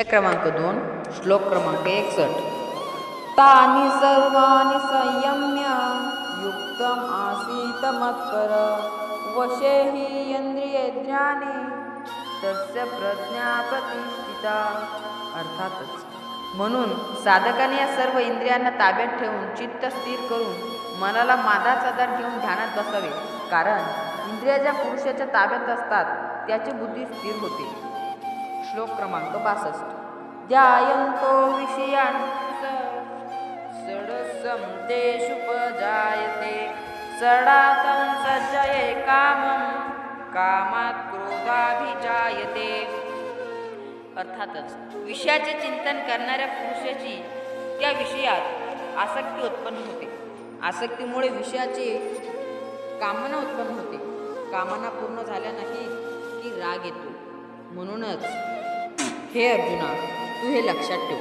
क्रमांक 2 श्लोक क्रमांक 61. तानि सर्वाणि संयम्य युक्तम आसीत मत्पर वशे हि इंद्रियेन्द्रियाणि तस्य प्रज्ञा प्रतिष्ठिता. अर्थातच म्हणून साधकाने या सर्व इंद्रियांना ताब्यात ठेवून चित्त स्थिर करून मनाला मादाचा आधार घेऊन ध्यानात बसावे. कारण इंद्रिया ज्या पुरुषाच्या ताब्यात असतात त्याची बुद्धी स्थिर होते. श्लोक क्रमांक 62. ध्यायन्तो विषयान् षड्संतेषुपजायते षडातं सज्जये कामं कामात् क्रोधाभिजायते. अर्थातच विषयाचे चिंतन करणाऱ्या पुरुषाची त्या विषयात आसक्ती उत्पन्न होते. आसक्तीमुळे विषयाची कामना उत्पन्न होते. कामना पूर्ण झाल्या नाही की राग येतो. म्हणूनच हे अर्जुना, तू हे लक्षात ठेव.